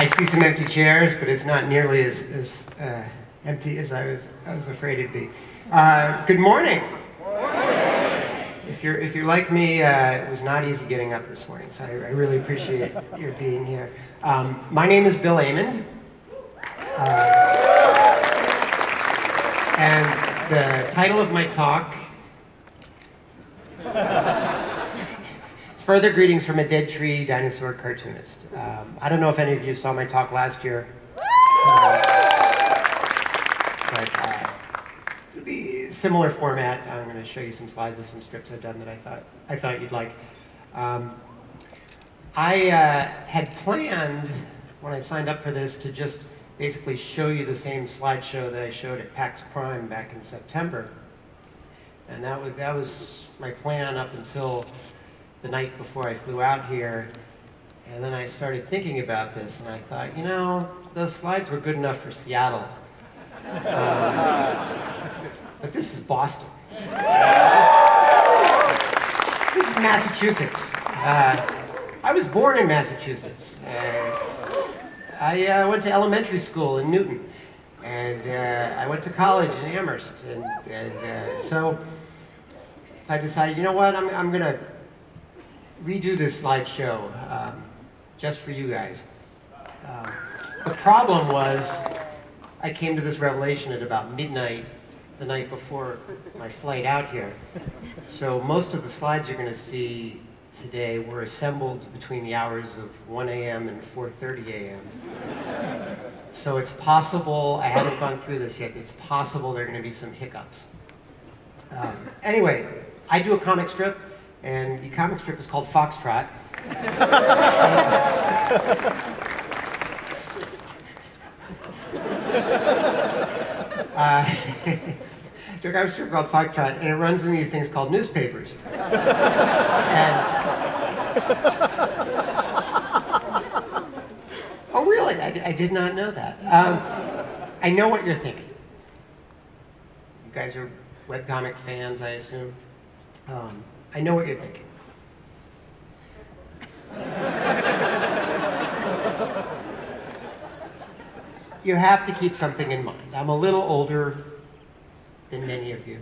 I see some empty chairs, but it's not nearly as empty as I was afraid it'd be. Good morning. If you're like me, it was not easy getting up this morning, so I really appreciate your being here. My name is Bill Amond, and the title of my talk is Further Greetings from a Dead Tree Dinosaur Cartoonist. I don't know if any of you saw my talk last year, but it'll be a similar format. I'm going to show you some slides of some strips I've done that I thought you'd like. I had planned, when I signed up for this, to just basically show you the same slideshow that I showed at PAX Prime back in September. And that was my plan up until the night before I flew out here. And then I started thinking about this, and I thought, you know, those slides were good enough for Seattle. But this is Boston. This is Massachusetts. I was born in Massachusetts. I went to elementary school in Newton, and I went to college in Amherst, and so I decided, you know what, I'm going to redo this slideshow just for you guys. The problem was, I came to this revelation at about midnight the night before my flight out here. So most of the slides you're going to see today were assembled between the hours of 1 a.m. and 4:30 a.m. So it's possible, I haven't gone through this yet, it's possible there are going to be some hiccups. Anyway, I do a comic strip, and the comic strip is called FoxTrot. Do a comic strip called FoxTrot, and it runs in these things called newspapers. Oh, really? I did not know that. I know what you're thinking. You guys are webcomic fans, I assume. I know what you're thinking. You have to keep something in mind. I'm a little older than many of you.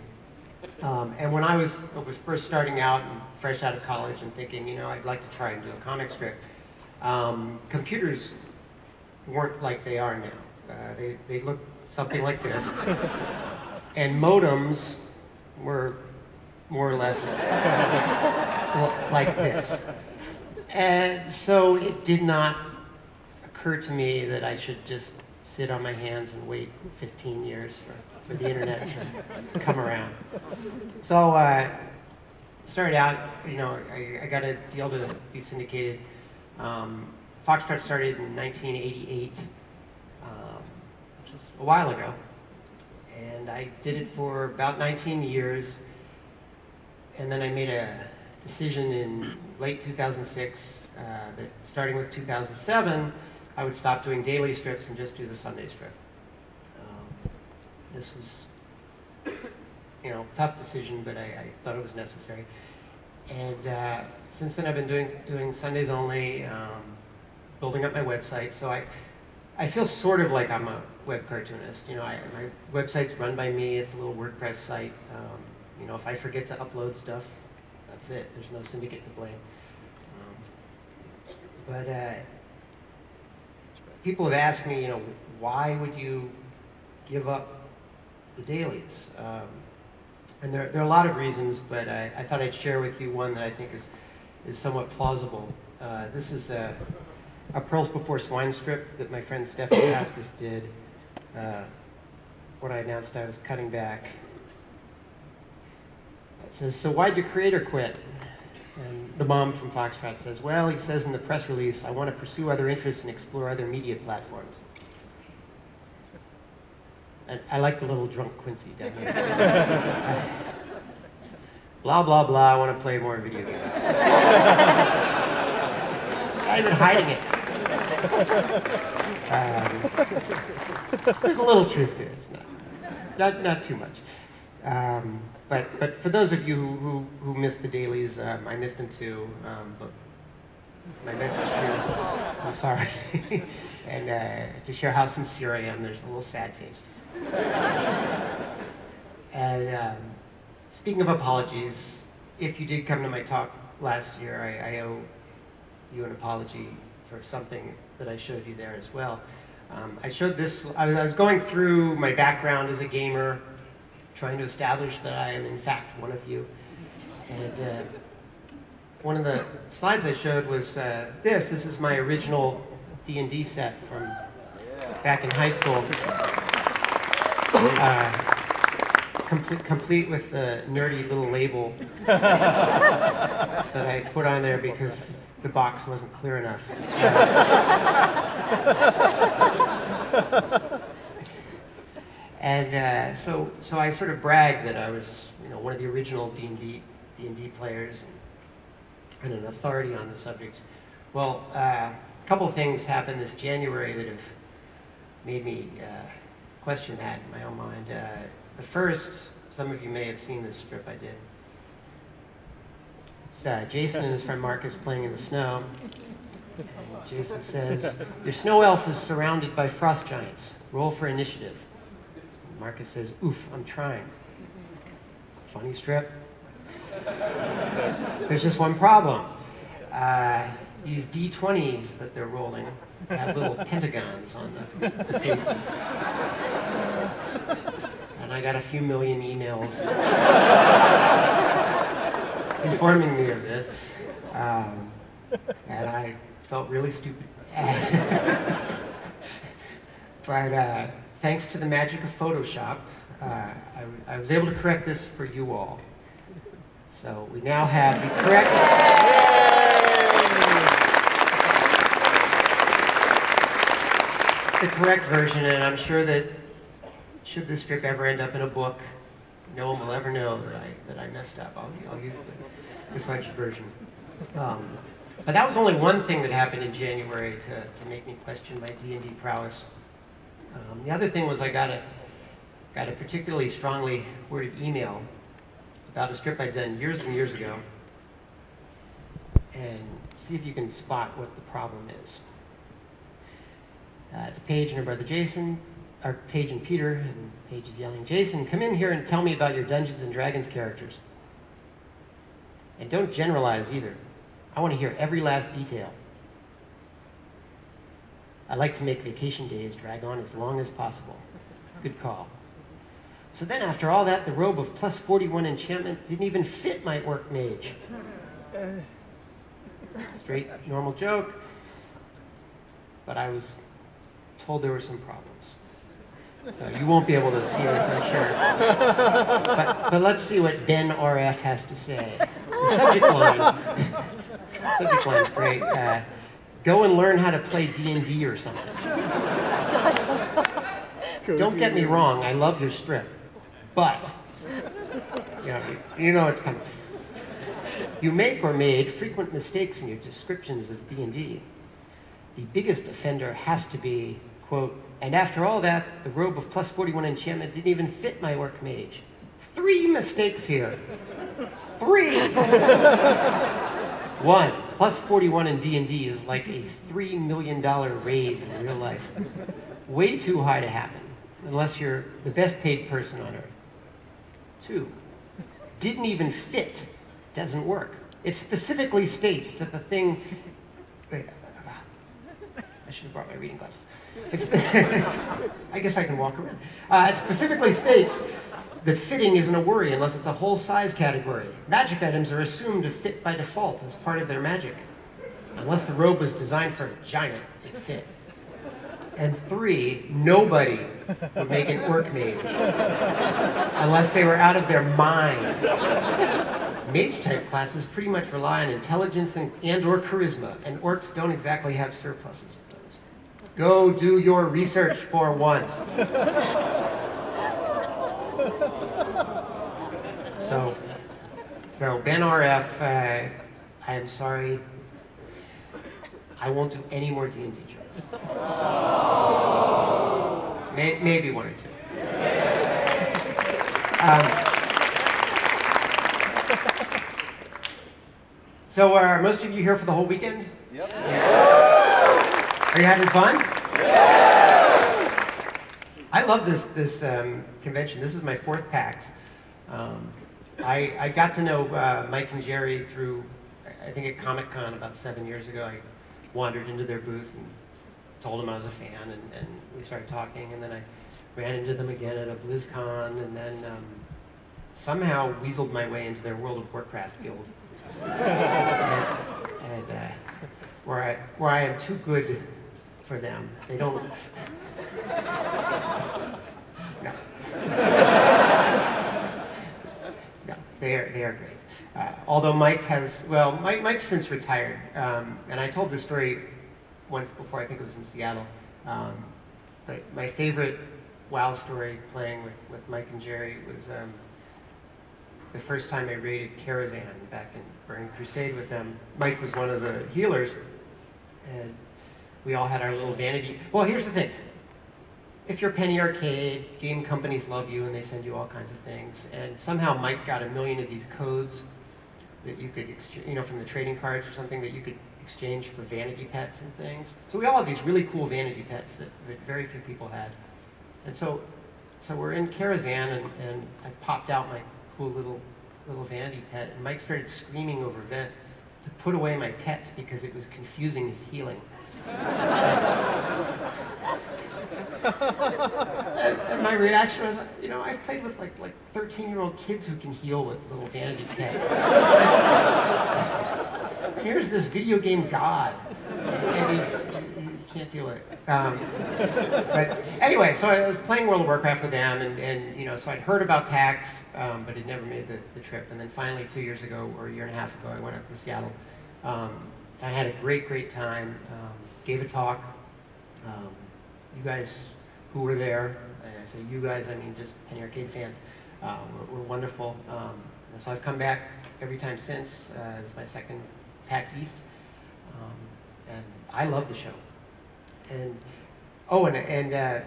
And when I was first starting out and fresh out of college and thinking, you know, I'd like to try and do a comic strip, computers weren't like they are now. They looked something like this. And modems were more or less like this. And so it did not occur to me that I should just sit on my hands and wait 15 years for the internet to come around. So started out, you know, I got a deal to be syndicated. FoxTrot started in 1988, which was a while ago. And I did it for about 19 years. And then I made a decision in late 2006 that starting with 2007, I would stop doing daily strips and just do the Sunday strip. This was, you know, tough decision, but I thought it was necessary. And since then, I've been doing Sundays only, building up my website. So I feel sort of like I'm a web cartoonist. You know, my website's run by me. It's a little WordPress site. You know, if I forget to upload stuff, that's it. There's no syndicate to blame. But people have asked me, you know, why would you give up the dailies? And there are a lot of reasons, but I thought I'd share with you one that I think is somewhat plausible. This is a Pearls Before Swine strip that my friend Stephanie Pascas did when I announced I was cutting back. It says, "So why'd your creator quit?" And the mom from FoxTrot says, "Well, he says in the press release, I want to pursue other interests and explore other media platforms." And I like the little drunk Quincy down here. Blah, blah, blah, I want to play more video games. He's not even hiding it. There's a little truth to it. It's not too much. But for those of you who missed the dailies, I missed them too. But my message to you. I'm sorry. And to share how sincere I am, there's a little sad face. And speaking of apologies, if you did come to my talk last year, I owe you an apology for something that I showed you there as well. I showed this, I was going through my background as a gamer, trying to establish that I am in fact one of you. And one of the slides I showed was this is my original D&D set from back in high school. Complete with the nerdy little label that I put on there because the box wasn't clear enough. And so I sort of bragged that I was, one of the original D&D players and an authority on the subject. Well, a couple of things happened this January that have made me question that in my own mind. The first, some of you may have seen this strip I did. It's Jason and his friend Marcus playing in the snow. And Jason says, "Your snow elf is surrounded by frost giants. Roll for initiative." And Marcus says, "Oof, I'm trying." Funny strip. There's just one problem. These D20s that they're rolling have little pentagons on the faces. And I got a few million emails informing me of this. And I felt really stupid. But thanks to the magic of Photoshop, I was able to correct this for you all. So we now have the correct version, and I'm sure that should this strip ever end up in a book, no one will ever know that I messed up. I'll use the fudged version. But that was only one thing that happened in January to make me question my D&D prowess. The other thing was I got a particularly strongly worded email about a strip I'd done years and years ago, and see if you can spot what the problem is. It's Paige and her brother Jason, or Paige and Peter, and Paige is yelling, "Jason, come in here and tell me about your Dungeons and Dragons characters. And don't generalize either. I want to hear every last detail. I like to make vacation days drag on as long as possible." Good call. "So then after all that, the robe of plus 41 enchantment didn't even fit my orc mage." Straight, normal joke. But I was told there were some problems. So you won't be able to see this, I'm sure. But let's see what Ben RF has to say. The subject line's great. Go and learn how to play D&D or something. Don't get me wrong, I love your strip. But, you know it's coming. You make or made frequent mistakes in your descriptions of D&D. The biggest offender has to be, quote, "And after all that, the robe of plus 41 enchantment didn't even fit my orc mage." 3 mistakes here. 3! 1, plus 41 in D&D is like a $3 million raise in real life. Way too high to happen, unless you're the best paid person on earth. 2, didn't even fit. Doesn't work. It specifically states that the thing... Wait, I should have brought my reading glasses. I guess I can walk around. It specifically states that fitting isn't a worry unless it's a whole size category. Magic items are assumed to fit by default as part of their magic. Unless the robe was designed for a giant, it fit. And 3, nobody would make an orc mage unless they were out of their mind. Mage-type classes pretty much rely on intelligence and or charisma, and orcs don't exactly have surpluses of those. Go do your research for once. So Ben RF, I am sorry. I won't do any more D&D jokes. Maybe 1 or 2. So are most of you here for the whole weekend? Yep. Yeah. Are you having fun? Yeah. I love this convention. This is my 4th PAX. I got to know Mike and Jerry through, I think at Comic-Con about 7 years ago. I wandered into their booth and told them I was a fan, and we started talking, and then I ran into them again at a BlizzCon, and then somehow weaseled my way into their World of Warcraft guild. and where I am too good for them. They don't... No. No, they are great. Although Mike has, well, Mike's since retired, and I told this story once before, I think it was in Seattle, but my favorite WoW story playing with Mike and Jerry was the first time I raided Karazhan back in Burning Crusade with them. Mike was one of the healers, and we all had our little vanity. Well, here's the thing. If you're Penny Arcade, game companies love you and they send you all kinds of things. And somehow Mike got 1 million of these codes that you could exchange, you know, from the trading cards or something, that you could exchange for vanity pets and things. So we all have these really cool vanity pets that very few people had. And so we're in Karazhan, and I popped out my cool little vanity pet, and Mike started screaming over vent to put away my pets because it was confusing his healing. And my reaction was, you know, I've played with like 13-year-old kids who can heal with little vanity pets. And here's this video game god, and he can't deal with it. But anyway, so I was playing World of Warcraft with them, and you know, so I'd heard about PAX, but had never made the trip. And then finally, 2 years ago, or a year and a half ago, I went up to Seattle. I had a great time. Gave a talk. You guys who were there, and I say you guys, I mean just Penny Arcade fans, were wonderful. And so I've come back every time since. It's my 2nd PAX East, and I love the show. And oh, and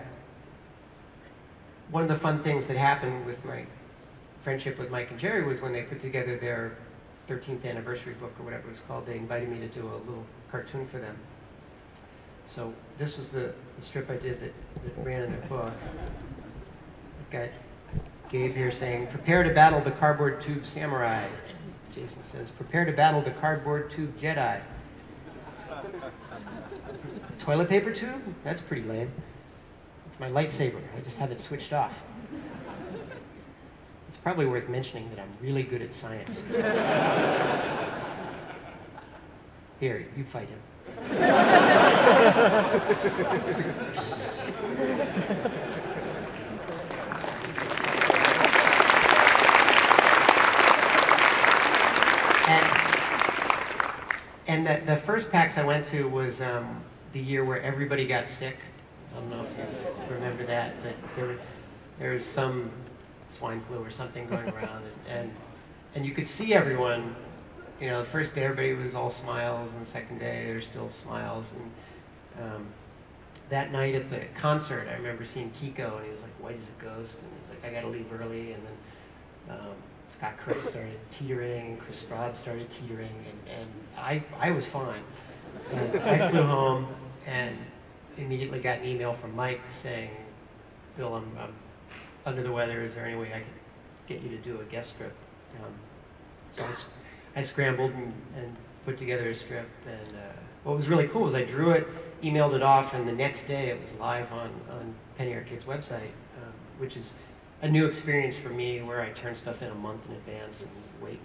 one of the fun things that happened with my friendship with Mike and Jerry was when they put together their 13th anniversary book, or whatever it was called. They invited me to do a little cartoon for them. So this was the strip I did that ran in their book. I've got Gabe here saying, "Prepare to battle the cardboard tube samurai." Jason says, "Prepare to battle the cardboard tube Jedi." Toilet paper tube? That's pretty lame. It's my lightsaber. I just have it switched off. It's probably worth mentioning that I'm really good at science. Here, you fight him. And the first PAX I went to was the year where everybody got sick. I don't know if you remember that, but there was some swine flu or something going around, and you could see everyone. You know, the first day everybody was all smiles, and the second day there's still smiles. And that night at the concert, I remember seeing Kiko, and he was like white as a ghost, and he's like, "I gotta leave early." And then Scott Crooks started teetering, and Chris Straub started teetering, and I was fine. And I flew home and immediately got an email from Mike saying, "Bill, I'm under the weather. Is there any way I could get you to do a guest strip?" So I scrambled and put together a strip, and what was really cool was I drew it, emailed it off, and the next day it was live on Penny Arcade's website, which is a new experience for me, where I turn stuff in a month in advance and wait.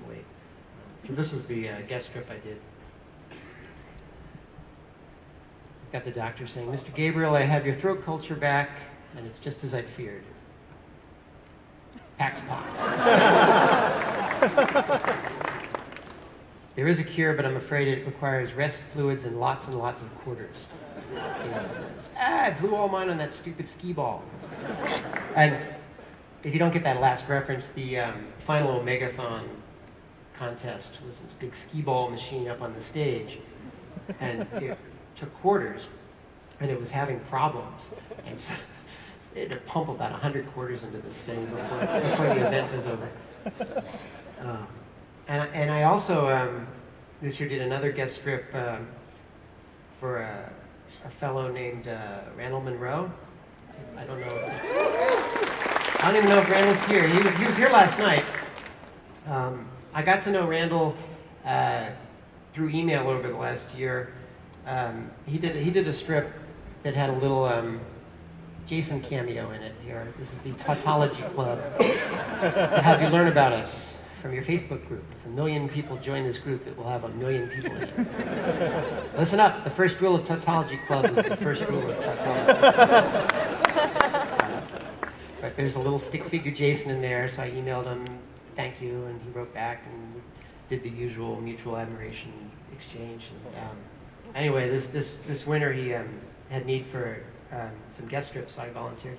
So this was the guest strip I did. Got the doctor saying, "Mr. Gabriel, I have your throat culture back, and it's just as I'd feared. PAX pox." "There is a cure, but I'm afraid it requires rest fluids and lots of quarters," Gabe says. "I blew all mine on that stupid skee ball." And if you don't get that last reference, the final Omegathon contest was this big skee ball machine up on the stage, and it took quarters, and it was having problems, and so they had to pump about 100 quarters into this thing before the event was over. And I also this year did another guest strip for a fellow named Randall Monroe. I don't know if, I don't even know if Randall's here. He was here last night. I got to know Randall through email over the last year. He did a strip that had a little Jason cameo in it here. This is the Tautology Club. So have you learn about us from your Facebook group? If 1 million people join this group, it will have 1 million people in it. Listen up, the first rule of Tautology Club is the first rule of tautology. But there's a little stick figure Jason in there, so I emailed him, thank you, and he wrote back and we did the usual mutual admiration exchange. And, anyway, this winter he had need for some guest strips, so I volunteered.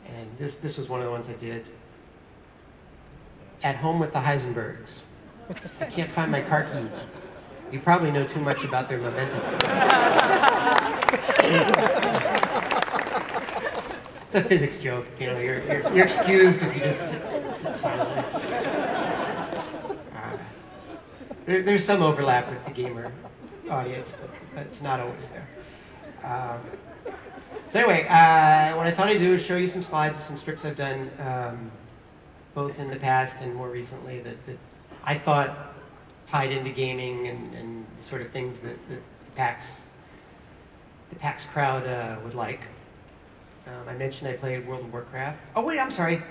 And this was one of the ones I did. At Home with the Heisenbergs. I can't find my car keys. You probably know too much about their momentum. It's a physics joke, you know. You're excused if you just sit silently. There's some overlap with the gamer audience, but it's not always there. So anyway, what I thought I'd do is show you some slides of some strips I've done, both in the past and more recently, that I thought tied into gaming and sort of things that the PAX crowd would like. I mentioned I played World of Warcraft. Oh wait, I'm sorry.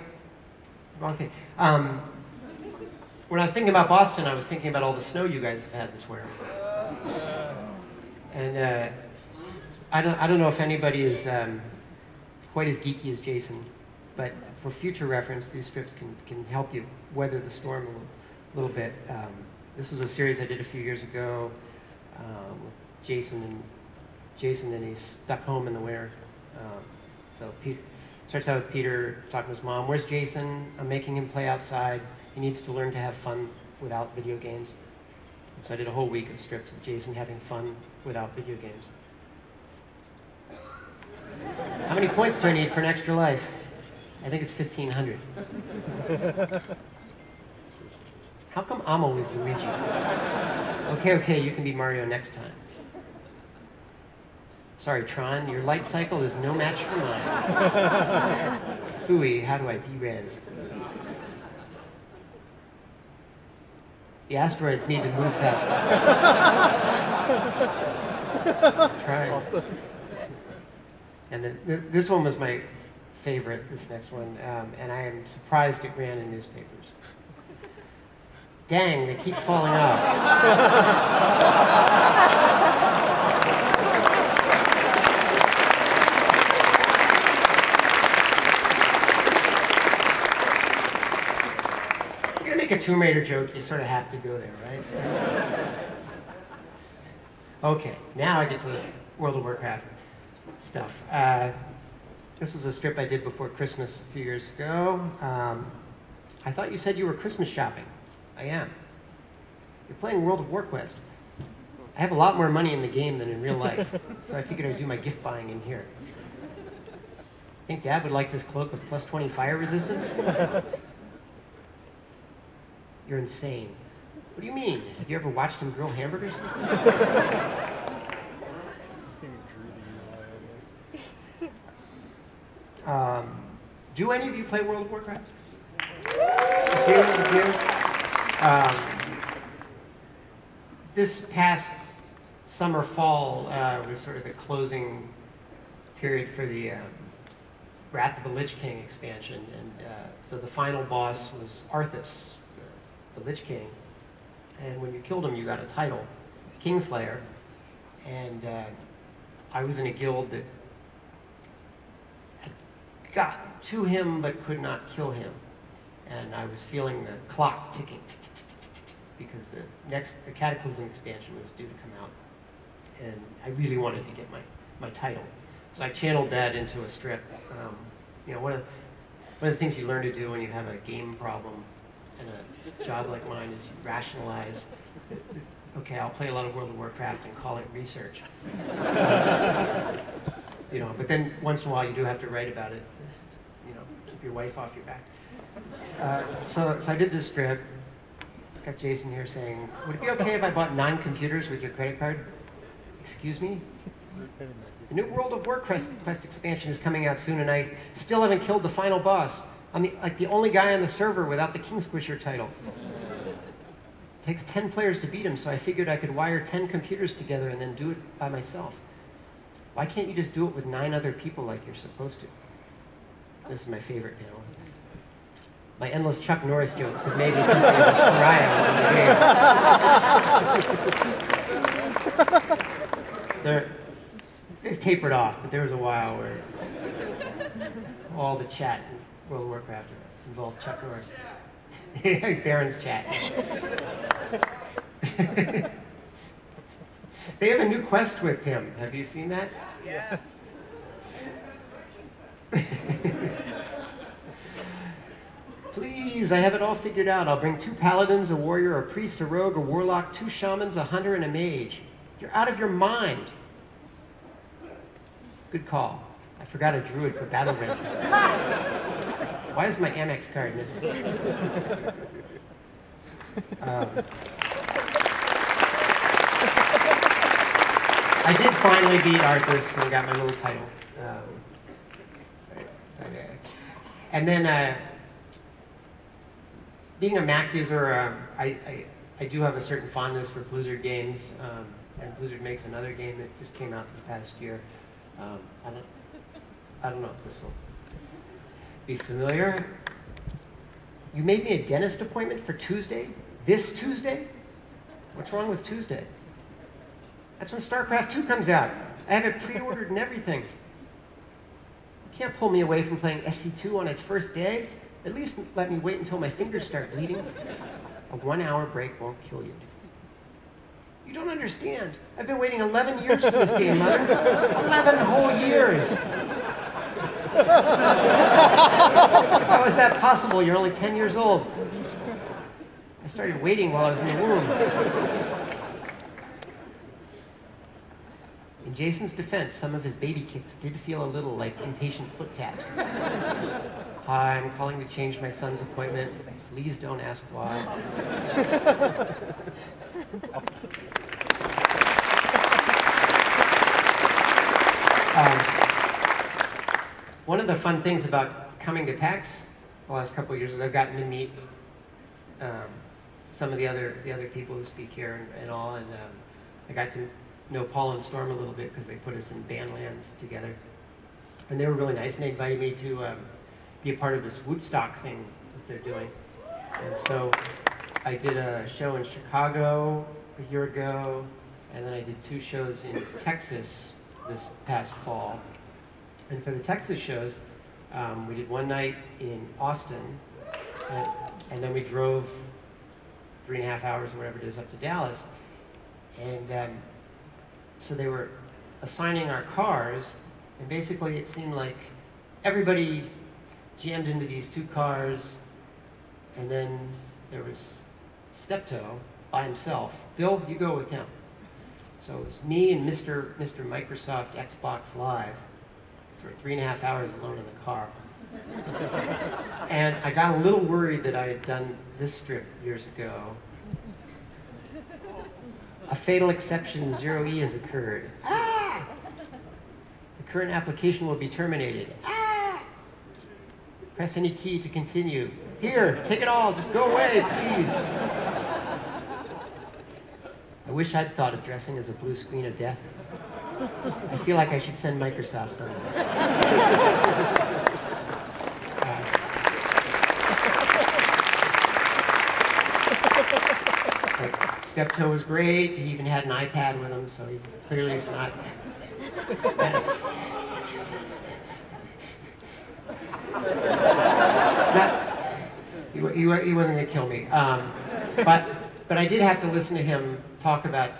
Wrong thing. When I was thinking about Boston, I was thinking about all the snow you guys have had this winter. And I don't know if anybody is quite as geeky as Jason, but for future reference, these strips can help you weather the storm a little bit. This was a series I did a few years ago with Jason, and he's stuck home in the winter. So Peter starts out with Peter talking to his mom. Where's Jason? I'm making him play outside. He needs to learn to have fun without video games. So I did a whole week of strips of Jason having fun without video games. How many points do I need for an extra life? I think it's 1,500. How come I'm always Luigi? Okay, you can be Mario next time. Sorry, Tron, your light cycle is no match for mine. Phooey, how do I de-res? The asteroids need to move faster. Try it. Awesome. And then this one was my favorite, this next one, and I am surprised it ran in newspapers. Dang, they keep falling off. If you're gonna make a Tomb Raider joke, you sort of have to go there, right? Okay, now I get to the World of Warcraft stuff. This was a strip I did before Christmas a few years ago. I thought you said you were Christmas shopping. I am. You're playing World of Warquest. I have a lot more money in the game than in real life, so I figured I'd do my gift buying in here. Think Dad would like this cloak with plus 20 fire resistance? You're insane. What do you mean? Have you ever watched him grill hamburgers? Do any of you play World of Warcraft? A few? This past summer, fall was sort of the closing period for the Wrath of the Lich King expansion, and so the final boss was Arthas, the Lich King, and when you killed him, you got a title, Kingslayer, and I was in a guild that had got to him but could not kill him, and I was feeling the clock ticking, because the Cataclysm expansion was due to come out, and I really wanted to get my title. So I channeled that into a strip. You know, one of the things you learn to do when you have a game problem in a job like mine is you rationalize. Okay, I'll play a lot of World of Warcraft and call it research. You know, but then once in a while you do have to write about it. You know, keep your wife off your back. So I did this strip. Got Jason here saying, would it be okay if I bought 9 computers with your credit card? Excuse me? The new World of Warcraft expansion is coming out soon, and I still haven't killed the final boss. I'm like the only guy on the server without the King Squisher title. It takes 10 players to beat him, so I figured I could wire 10 computers together and then do it by myself. Why can't you just do it with 9 other people like you're supposed to? This is my favorite panel. My endless Chuck Norris jokes have made me something of a pariah in the game. They've tapered off, but there was a while where all the chat in World of Warcraft involved Chuck Norris. Baron's chat. They have a new quest with him. Have you seen that? Yes. Please, I have it all figured out. I'll bring 2 paladins, a warrior, a priest, a rogue, a warlock, 2 shamans, a hunter, and a mage. You're out of your mind. Good call. I forgot a druid for battle races. Why is my Amex card missing? I did finally beat Arthas and got my little title. And then, being a Mac user, I do have a certain fondness for Blizzard games, and Blizzard makes another game that just came out this past year. I don't know if this will be familiar. You made me a dentist appointment for Tuesday? This Tuesday? What's wrong with Tuesday? That's when StarCraft 2 comes out. I have it pre-ordered and everything. You can't pull me away from playing SC2 on its first day. At least let me wait until my fingers start bleeding. A 1-hour break won't kill you. You don't understand. I've been waiting 11 years for this game, Mother. 11 whole years. How is that possible? You're only 10 years old. I started waiting while I was in the womb. In Jason's defense, some of his baby kicks did feel a little like impatient foot taps. Hi, I'm calling to change my son's appointment. Please don't ask why. One of the fun things about coming to PAX the last couple of years is I've gotten to meet some of the other people who speak here and all, and I got to know Paul and Storm a little bit because they put us in Bandlands together, and they were really nice, and they invited me to be a part of this Woodstock thing that they're doing. And so I did a show in Chicago a year ago, and then I did 2 shows in Texas this past fall. And for the Texas shows, we did one night in Austin, and then we drove 3.5 hours or whatever it is up to Dallas. And so they were assigning our cars, and basically it seemed like everybody jammed into these 2 cars, and then there was Steptoe by himself. Bill, you go with him. So it was me and Mr. Microsoft Xbox Live for 3.5 hours alone in the car. And I got a little worried that I had done this strip years ago. A fatal exception, 0E, has occurred. Ah! The current application will be terminated. Ah! Press any key to continue. Here, take it all, just go away, please. I wish I'd thought of dressing as a blue screen of death. I feel like I should send Microsoft some of this. Steptoe was great. He even had an iPad with him, so he clearly is not. He wasn't going to kill me. But I did have to listen to him talk about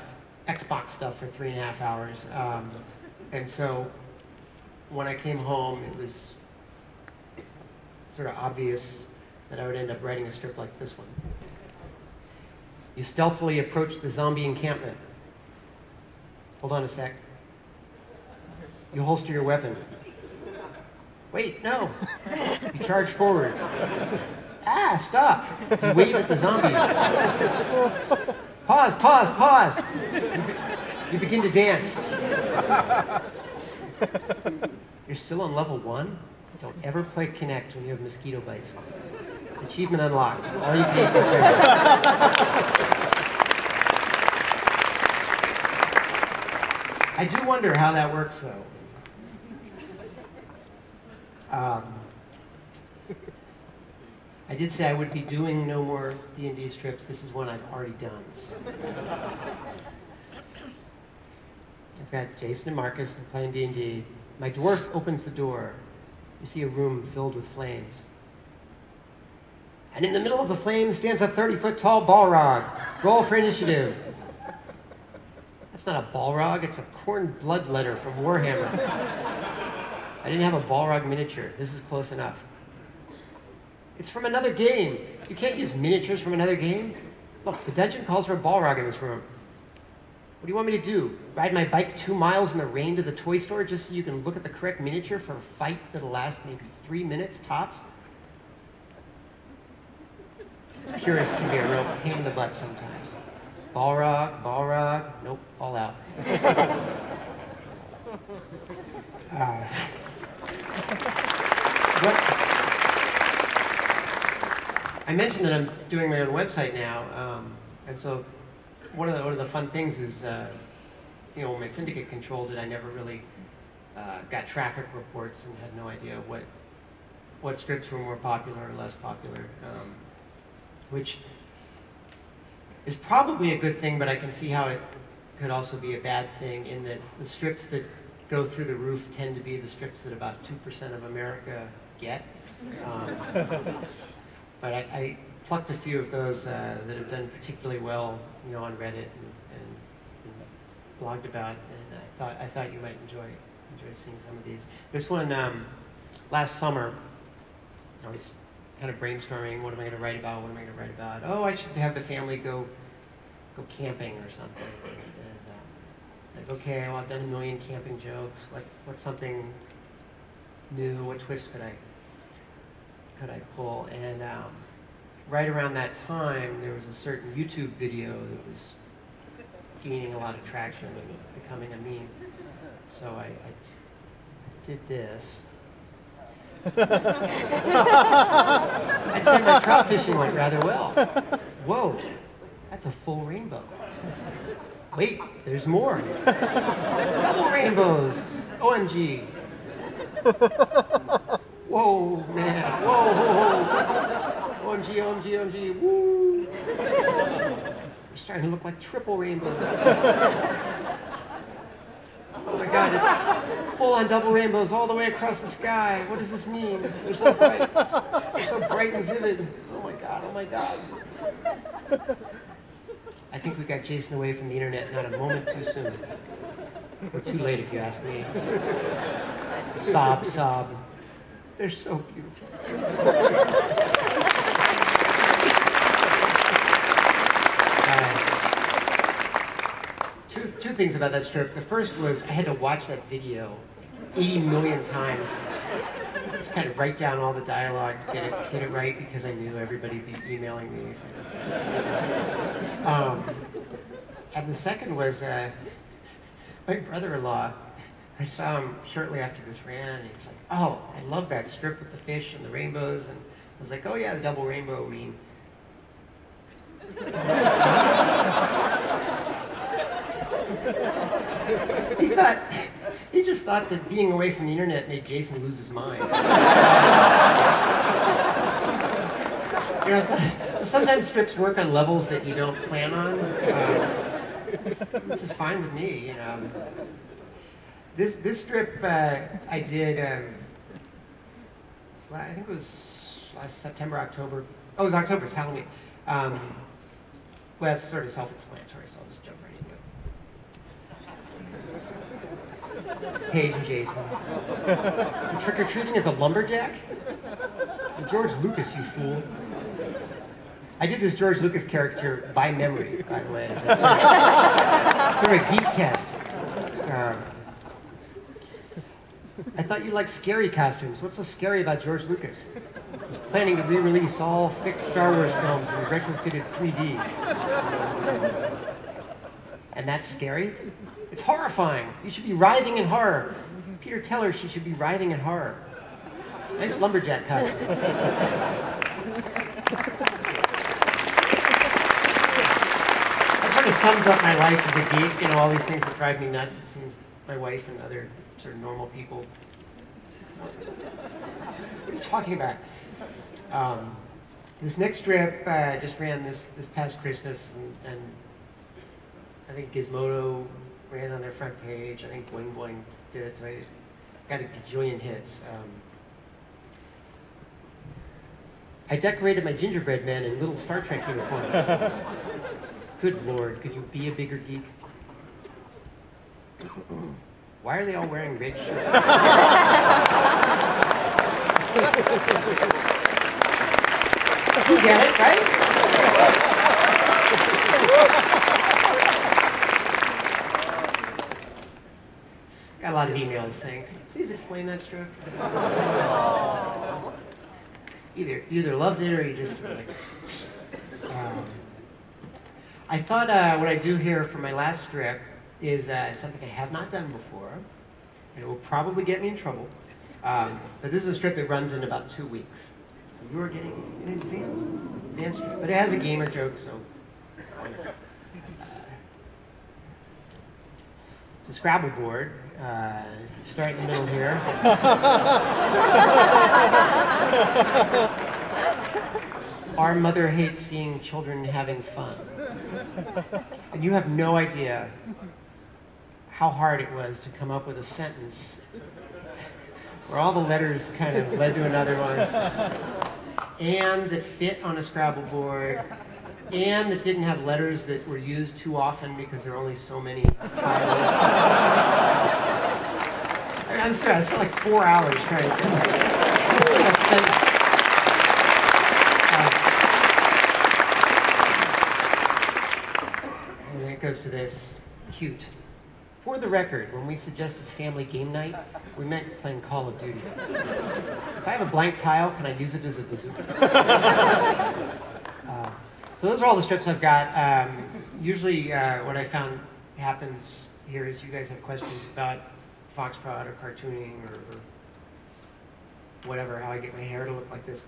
Xbox stuff for 3.5 hours. And so when I came home, it was sort of obvious that I would end up writing a strip like this one. You stealthily approach the zombie encampment. Hold on a sec. You holster your weapon. Wait, no. You charge forward. Ah, stop. You wave at the zombies. Pause, pause, pause. You begin to dance. You're still on level 1? Don't ever play Connect when you have mosquito bites. Achievement unlocked. All you need to figure. I do wonder how that works, though. I did say I would be doing no more D&D strips. This is one I've already done. So. I've got Jason and Marcus, they're playing D&D. My dwarf opens the door. You see a room filled with flames. And in the middle of the flames stands a 30-foot tall Balrog. Roll for initiative. That's not a Balrog, it's a corn bloodletter from Warhammer. I didn't have a Balrog miniature. This is close enough. It's from another game. You can't use miniatures from another game. Look, the dungeon calls for a Balrog in this room. What do you want me to do? Ride my bike 2 miles in the rain to the toy store just so you can look at the correct miniature for a fight that'll last maybe 3 minutes tops? Purists can be a real pain in the butt sometimes. Balrog, nope, all out. I mentioned that I'm doing my own website now, and so one of the fun things is, you know, when my syndicate controlled it, I never really got traffic reports and had no idea what strips were more popular or less popular, which is probably a good thing, but I can see how it could also be a bad thing in that the strips that go through the roof tend to be the strips that about 2% of America get. But I plucked a few of those that have done particularly well, you know, on Reddit and blogged about, and I thought you might enjoy seeing some of these. This one, last summer, I was kind of brainstorming, what am I going to write about, Oh, I should have the family go camping or something. And like, okay, well, I've done a million camping jokes. What's something new? What twist could I pull? And right around that time, there was a certain YouTube video that was gaining a lot of traction and becoming a meme. So I did this. I'd say my trout fishing went rather well. Whoa, that's a full rainbow. Wait, there's more. Double rainbows. OMG. Whoa, man. Whoa, OMG, woo. We're starting to look like triple rainbows. Oh my God, it's full-on double rainbows all the way across the sky. What does this mean? They're so bright. They're so bright and vivid. Oh my God, oh my God. I think we got Jason away from the internet not a moment too soon. Or too late if you ask me. Sob, sob. They're so beautiful. Two things about that strip. The first was I had to watch that video 80 million times to kind of write down all the dialogue to get it right because I knew everybody would be emailing me if I did something. And the second was my brother-in-law. I saw him shortly after this ran, and he's like, "Oh, I love that strip with the fish and the rainbows." And I was like, "Oh yeah, the double rainbow meme." He just thought that being away from the internet made Jason lose his mind. You know, so sometimes strips work on levels that you don't plan on, which is fine with me. You know, this strip I did. I think it was last September, October. Oh, it was October. It's Halloween. Well, it's sort of self-explanatory, so I'll just jump right into it. Paige and Jason. Trick-or-treating as a lumberjack? And George Lucas, you fool. I did this George Lucas character by memory, by the way. It's sort of a geek test. I thought you liked scary costumes. What's so scary about George Lucas? He's planning to re-release all 6 Star Wars films in retrofitted 3D. And that's scary. It's horrifying. You should be writhing in horror. Peter, tell her she should be writhing in horror. Nice lumberjack costume. That sort of sums up my life as a geek, you know, all these things that drive me nuts. It seems my wife and other sort of normal people. What are you talking about? This next strip just ran this past Christmas, and I think Gizmodo ran on their front page. I think Boing Boing did it, so I got a bajillion hits. I decorated my gingerbread men in little Star Trek uniforms. Good Lord, could you be a bigger geek? Why are they all wearing red shirts? You get it, right? Got a lot of emails saying, please explain that strip. Either loved it or you just like. I thought what I'd do here for my last strip is something I have not done before, and it will probably get me in trouble. But this is a strip that runs in about 2 weeks. So you are getting an advanced strip. But it has a gamer joke, so why not? It's a Scrabble board. Start in the middle here. Our mother hates seeing children having fun. And you have no idea how hard it was to come up with a sentence where all the letters kind of led to another one, and that fit on a Scrabble board, and that didn't have letters that were used too often because there are only so many tiles. I'm sorry, I spent like 4 hours trying to get that sentence. And then it goes to this. Cute. For the record, when we suggested family game night, we meant playing Call of Duty. If I have a blank tile, can I use it as a bazooka? So those are all the strips I've got. Usually what I found happens here is you guys have questions about FoxTrot or cartooning or whatever, how I get my hair to look like this.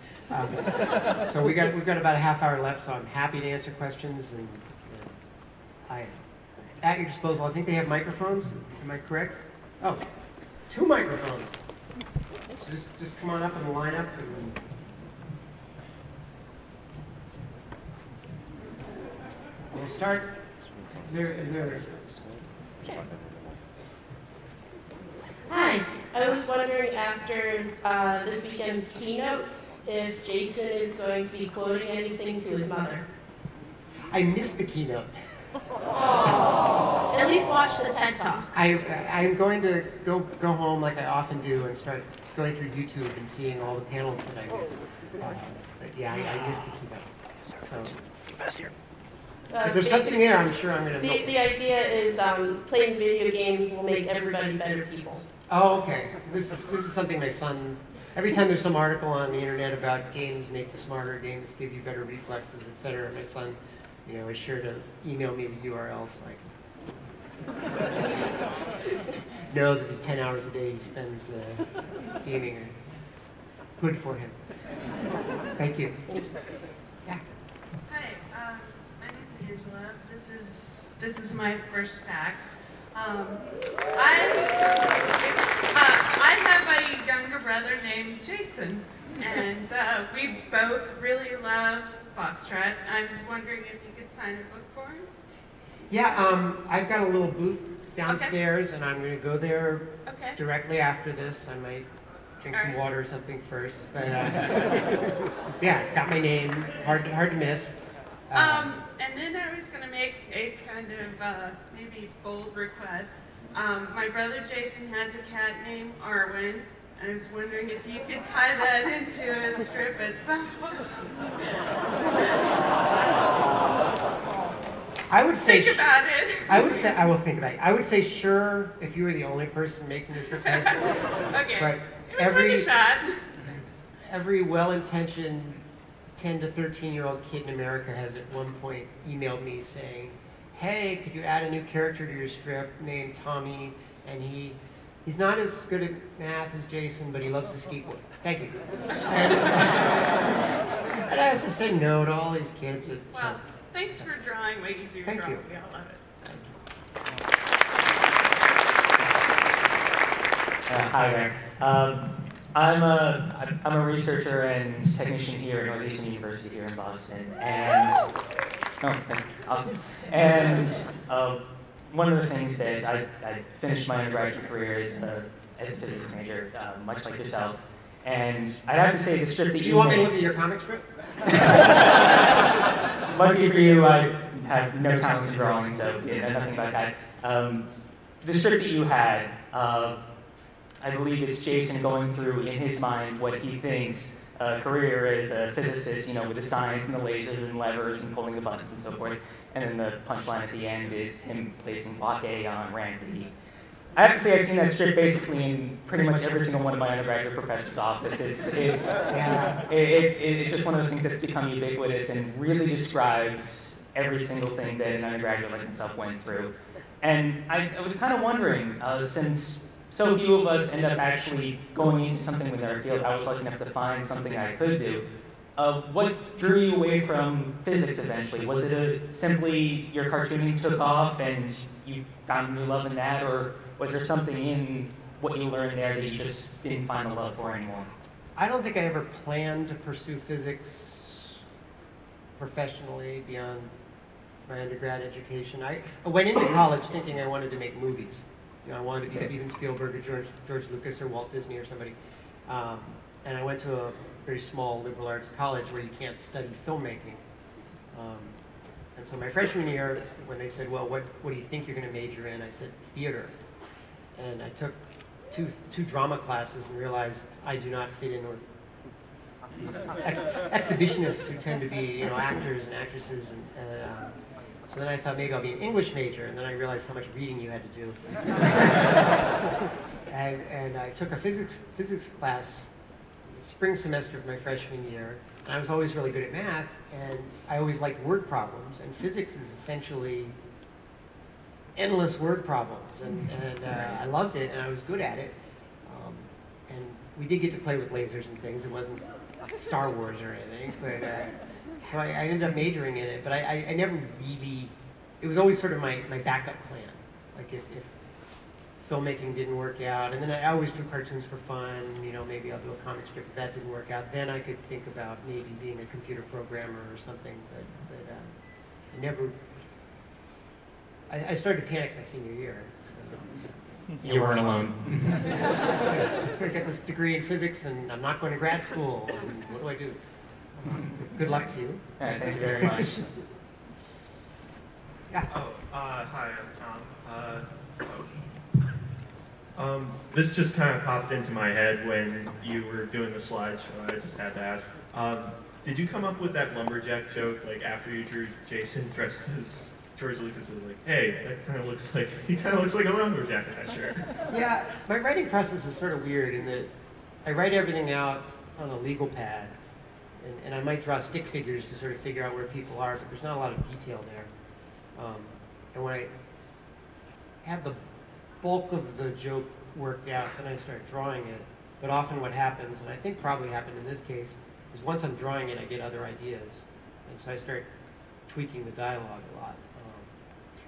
So we've got about a half hour left, so I'm happy to answer questions, and I at your disposal. I think they have microphones. Am I correct? Oh, 2 microphones. So just come on up and line up. And we'll start. Is there... Hi. I was wondering after this weekend's keynote if Jason is going to be quoting anything to his mother. I missed the keynote. At least watch the TED Talk. I'm going to go home like I often do and start going through YouTube and seeing all the panels that I missed. But yeah, I missed the keynote. So, best here. If there's something there, I'm sure I'm going to know. The idea is playing video games will make everybody better people. Oh, okay. This is something my son, every time there's some article on the internet about games make you smarter, games give you better reflexes, etc., my son, you know, is sure to email me the URL so I can know that the 10 hours a day he spends gaming are good for him. Thank you. Yeah. Hi, my name's Angela. This is my first PAX. I have a younger brother named Jason, and we both really love FoxTrot. I was wondering if you could sign a book for him. Yeah, I've got a little booth downstairs, and I'm going to go there directly after this. I might drink some water or something first, but yeah, it's got my name. Hard to miss. And then I was going to make a kind of maybe bold request. My brother Jason has a cat named Arwen, and I was wondering if you could tie that into a strip at some point. I would say think about it. I will think about it. I would say sure if you were the only person making the strip. Okay. But it was worth a shot. Every well-intentioned 10 to 13-year-old kid in America has at one point emailed me saying, hey, could you add a new character to your strip named Tommy? And he's not as good at math as Jason, but he loves to skateboard. Thank you. And I have to say no to all these kids. Well, thanks for drawing what you do. Thank you. We all love it. So. Thank you. Hi there. I'm a researcher and technician here at Northeastern University here in Boston, and one of the things that I finished my undergraduate career as a physics major, much like yourself, and I'd have to say the strip that you want me to look at your comic strip? Lucky for you, I have no talent in drawing, so nothing like that. The strip that you had. I believe it's Jason going through in his mind what he thinks a career as a physicist, with the science and the lasers and levers and pulling the buttons and so forth. And then the punchline at the end is him placing block A on rank B. I have to say I've seen that strip basically in pretty much every single one of my undergraduate professors' offices. It's just one of those things that's become ubiquitous and really describes every single thing that an undergraduate like himself went through. And I was kind of wondering, since so few of us end up actually going into something within our field, I was lucky enough to find something I could do. What drew you away from physics eventually? Was it simply your cartooning took off and you found new love in that, or was there something in what you learned there that you just didn't find the love for anymore? I don't think I ever planned to pursue physics professionally beyond my undergrad education. I went into college thinking I wanted to make movies. I wanted to be Steven Spielberg or George Lucas or Walt Disney or somebody. And I went to a very small liberal arts college where you can't study filmmaking. And so my freshman year, when they said, well, what do you think you're going to major in? I said, theater. And I took two drama classes and realized I do not fit in with these exhibitionists who tend to be, actors and actresses. So then I thought maybe I'll be an English major, and then I realized how much reading you had to do. and I took a physics class spring semester of my freshman year, and I was always really good at math, and I always liked word problems, and physics is essentially endless word problems, and I loved it, and I was good at it. And we did get to play with lasers and things. It wasn't Star Wars or anything, but so I ended up majoring in it, but I never really, it was always sort of my backup plan. Like if filmmaking didn't work out, and then I always drew cartoons for fun, maybe I'll do a comic strip. If that didn't work out, then I could think about maybe being a computer programmer or something, but I never, I started to panic my senior year. You weren't alone. I got this degree in physics, and I'm not going to grad school. And what do I do? Good luck to you. Thank you very much. Yeah. Hi, I'm Tom. This just kind of popped into my head when you were doing the slideshow. I just had to ask. Did you come up with that lumberjack joke, after you drew Jason dressed as George Lucas? Was like, hey, he kind of looks like a lumberjack in that shirt. Yeah, my writing process is sort of weird in that I write everything out on a legal pad, and I might draw stick figures to sort of figure out where people are, but there's not a lot of detail there. And when I have the bulk of the joke worked out, then I start drawing it. But often what happens, and I think probably happened in this case, is once I'm drawing it, I get other ideas. And so I start tweaking the dialogue a lot.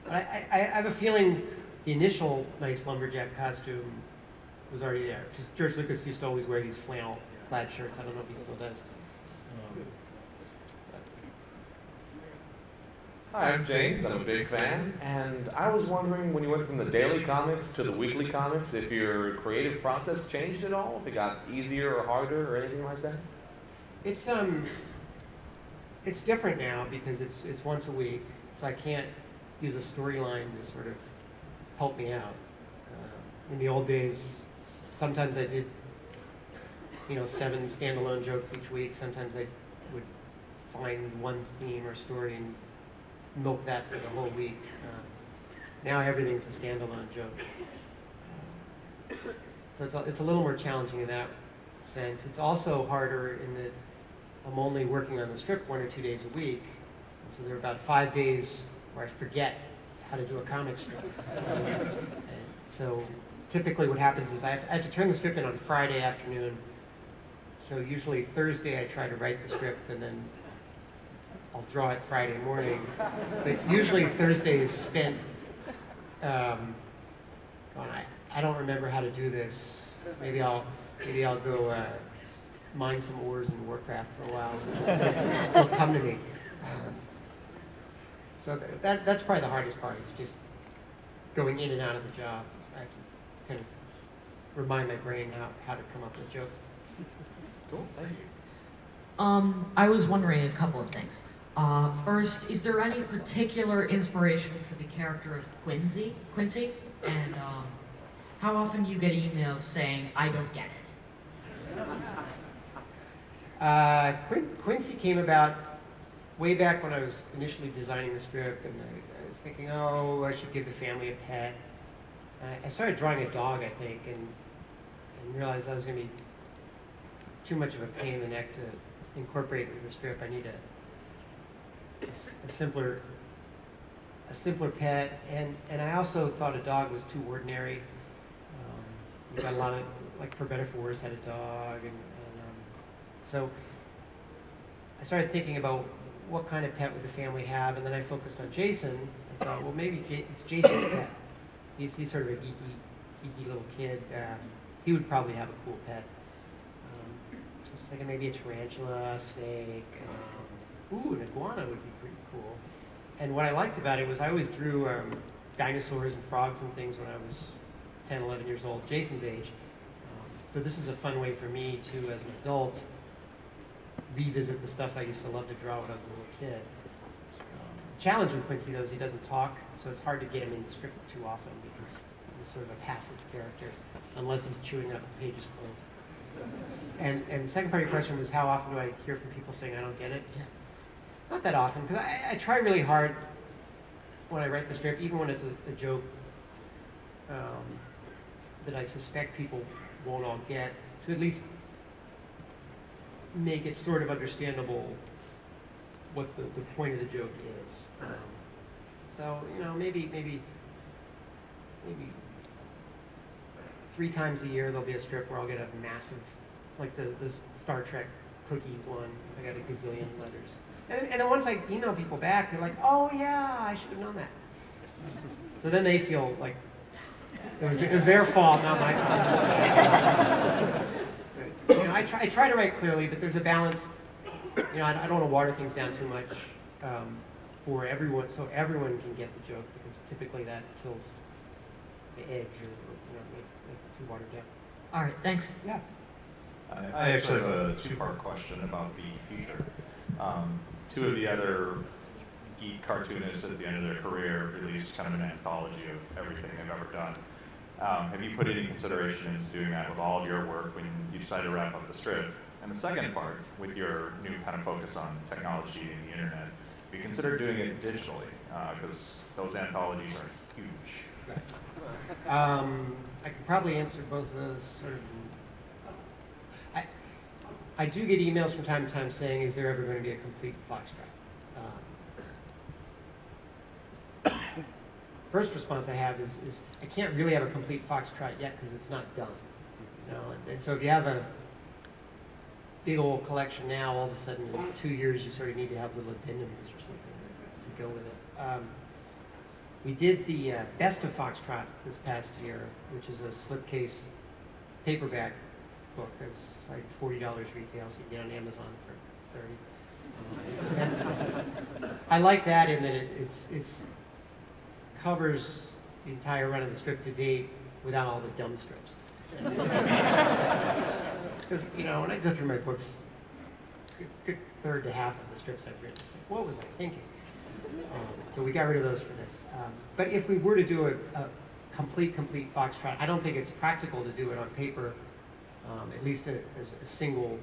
But I have a feeling the initial nice lumberjack costume was already there. Because George Lucas used to always wear these flannel plaid shirts. I don't know if he still does. Hi, I'm James. I'm a big fan. And I was wondering, when you went from the daily comics to the weekly comics, if your creative process changed at all? If it got easier or harder or anything like that? It's different now because it's once a week, so I can't use a storyline to sort of help me out. In the old days, sometimes I did, 7 standalone jokes each week. Sometimes I would find one theme or story and milk that for the whole week. Now everything's a standalone joke. So it's a little more challenging in that sense. It's also harder in that I'm only working on the strip 1 or 2 days a week. So there are about 5 days where I forget how to do a comic strip. And so typically what happens is I have to turn the strip in on Friday afternoon. So usually Thursday I try to write the strip and then I'll draw it Friday morning. But usually Thursday is spent going, I don't remember how to do this. Maybe I'll go mine some ores in Warcraft for a while. They'll come to me. So that's probably the hardest part, is just going in and out of the job. I have to kind of remind my brain how to come up with jokes. Cool, thank you. I was wondering a couple of things. First, is there any particular inspiration for the character of Quincy? And how often do you get emails saying, I don't get it? Quincy came about way back when I was initially designing the strip, and I was thinking, oh, I should give the family a pet. I started drawing a dog, I think, and realized that was going to be too much of a pain in the neck to incorporate into the strip. I need a simpler pet, and I also thought a dog was too ordinary. We got a lot of, like, For Better For Worse had a dog, and so I started thinking about what kind of pet would the family have, and then I focused on Jason. I thought, well, maybe it's Jason's pet. He's sort of a geeky little kid. He would probably have a cool pet. I was thinking maybe a tarantula, a snake. Ooh, an iguana would be pretty cool. And what I liked about it was I always drew dinosaurs and frogs and things when I was 10, 11 years old, Jason's age. So this is a fun way for me to, as an adult, revisit the stuff I used to love to draw when I was a little kid. The challenge with Quincy, though, is he doesn't talk, so it's hard to get him in the strip too often because he's sort of a passive character, unless he's chewing up pages close. And the second part of your question was, how often do I hear from people saying I don't get it? Yeah. Not that often, because I try really hard when I write the strip, even when it's a joke that I suspect people won't all get, to at least make it sort of understandable what the point of the joke is. So, maybe 3 times a year there'll be a strip where I'll get a massive, like the Star Trek cookie one. I got a gazillion letters. And then once I email people back, they're like, oh yeah, I should have known that. So then they feel like it was their fault, not my fault. I try to write clearly, but there's a balance. I don't want to water things down too much for everyone, so everyone can get the joke, because typically that kills the edge, or makes it too watered down. All right, thanks. Yeah. I actually have a 2-part question about the future. 2 of the other geek cartoonists at the end of their career released kind of an anthology of everything they've ever done. Have you put any consideration into doing that with all of your work when you decide to wrap up the strip? And the second part, with your new kind of focus on technology and the internet, have you considered doing it digitally? Because those anthologies are huge. I could probably answer both of those sort of. I do get emails from time to time saying, is there ever going to be a complete FoxTrot? First response I have is I can't really have a complete FoxTrot yet because it's not done. And so if you have a big old collection now, all of a sudden in 2 years you sort of need to have little addendums or something to go with it. We did the Best of FoxTrot this past year, which is a slipcase paperback book. It's like $40 retail, so you get it on Amazon for $30. And I like that in that it's covers the entire run of the strip to date without all the dumb strips. Because when I go through my books, a good third to half of the strips I've written, it's like, what was I thinking? So we got rid of those for this. But if we were to do a complete FoxTrot, I don't think it's practical to do it on paper, at least as a single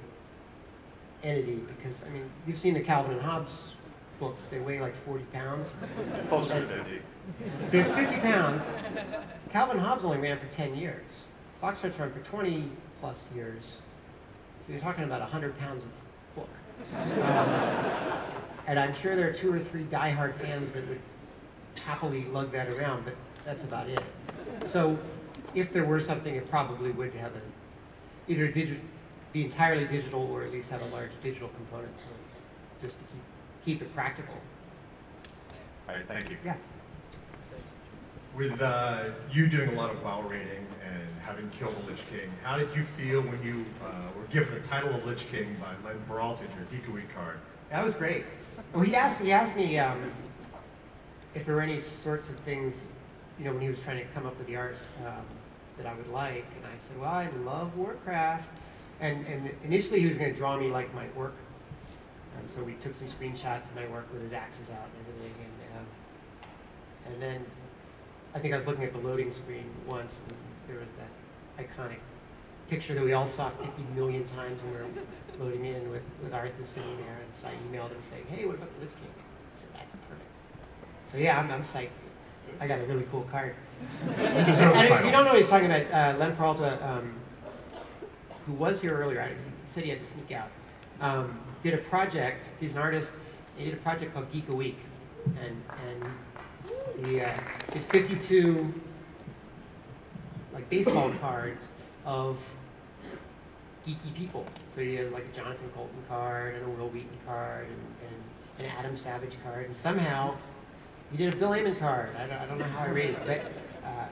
entity, because, you've seen the Calvin and Hobbes books. They weigh like 40 pounds. Closer to 50. 50 pounds. Calvin and Hobbes only ran for 10 years. FoxTrot's run for 20 plus years. So you're talking about 100 pounds of book. And I'm sure there are 2 or 3 diehard fans that would happily lug that around, but that's about it. So if there were something, it probably would have either be entirely digital or at least have a large digital component to it, just to keep it practical. All right, thank you. Yeah. With you doing a lot of WoW raiding and having killed the Lich King, how did you feel when you were given the title of Lich King by Len Peralta in your Geek Week card? That was great. Well, he asked me if there were any sorts of things, you know, when he was trying to come up with the art that I would like, and I said, well, I love Warcraft. And initially he was going to draw me like my work. So we took some screenshots of my work with his axes out and everything. And then I think I was looking at the loading screen once, and there was that iconic picture that we all saw 50 million times when we were loading in with Arthur sitting there. And so I emailed him saying, hey, what about the Lich King? I said, that's perfect. So yeah, I'm psyched. I got a really cool card. And if you don't know what he's talking about, Len Peralta, who was here earlier, he said he had to sneak out, did a project. He's an artist. He did a project called Geek a Week, and he did 52 like baseball cards of geeky people. So he had like a Jonathan Colton card and a Will Wheaton card and an Adam Savage card, and somehow he did a Bill Heyman card. I don't know how I rated it, but